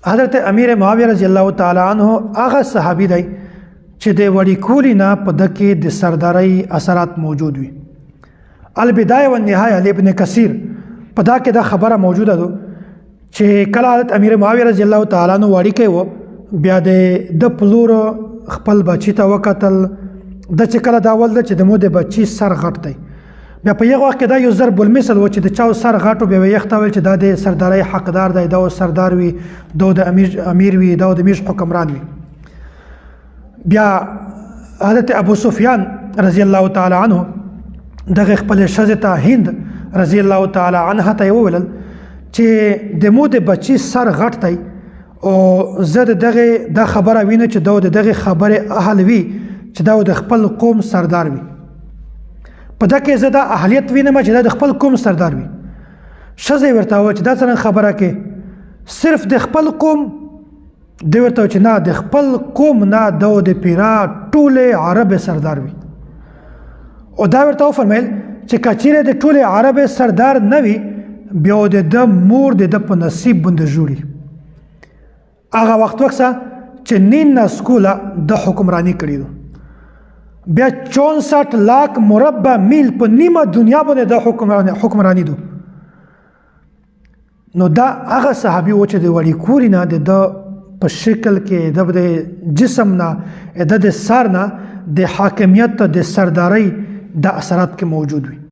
حضرت امیر معاویه رضی الله تعالی عنہ هغه صحابي دی چې د وړي کولی نه په دکې د سرداري اثرات موجود وي. البدايه والنهايه لابن کثیر په دا کې دا خبره موجوده ده چې کله حضرت امیر معاویه رضی الله تعالی عنہ وړي کې و بیا د پلور خپل بچی ته وکتل د چې کله دا ول چې د مو د بچی سر غټ دی بیا په یو وخت کې دا یو ضرب المثل و چې د چاو سر غټو بیا یختول چې دا د سرداري حقدار دی دا سردار وي دا د امیر وي دا د میش حکمران وي. بیا حضرت ابو سفیان رضی الله تعالی عنہ دغه خپل شزته هند رضی الله تعالی عنها ته وویل چې د مو د بچی سر غټ دی او زه دغه د خبره وینم چې دا دغه خبره اهل وي چې دا د خپل قوم سردار وي. په دکې زه دا اهلیت وینم چې دا د خپل قوم سردار وي. ښځه ورته وویل چې دا څنګه خبره کې صرف د خپل قوم دی ورته چې نه د خپل قوم نه دا د پیرا ټوله عرب سردار وي. او دا ورته وفرمیل چې کچیرې د ټوله عرب سردار نه وي بیا د مور د په نصیب باندې جوړي. هغه وخت وکسه چې نین سکولا د حکمرانی کړی دو بیا 64 लाख مربع میل په نیمه دنیا باندې د حکمرانی دو. نو دا هغه صحابي و چې د وړي کولی نه د په شکل کې د جسم نه د سر نه د حاکمیت د سرداري د اثرات کې موجود وي.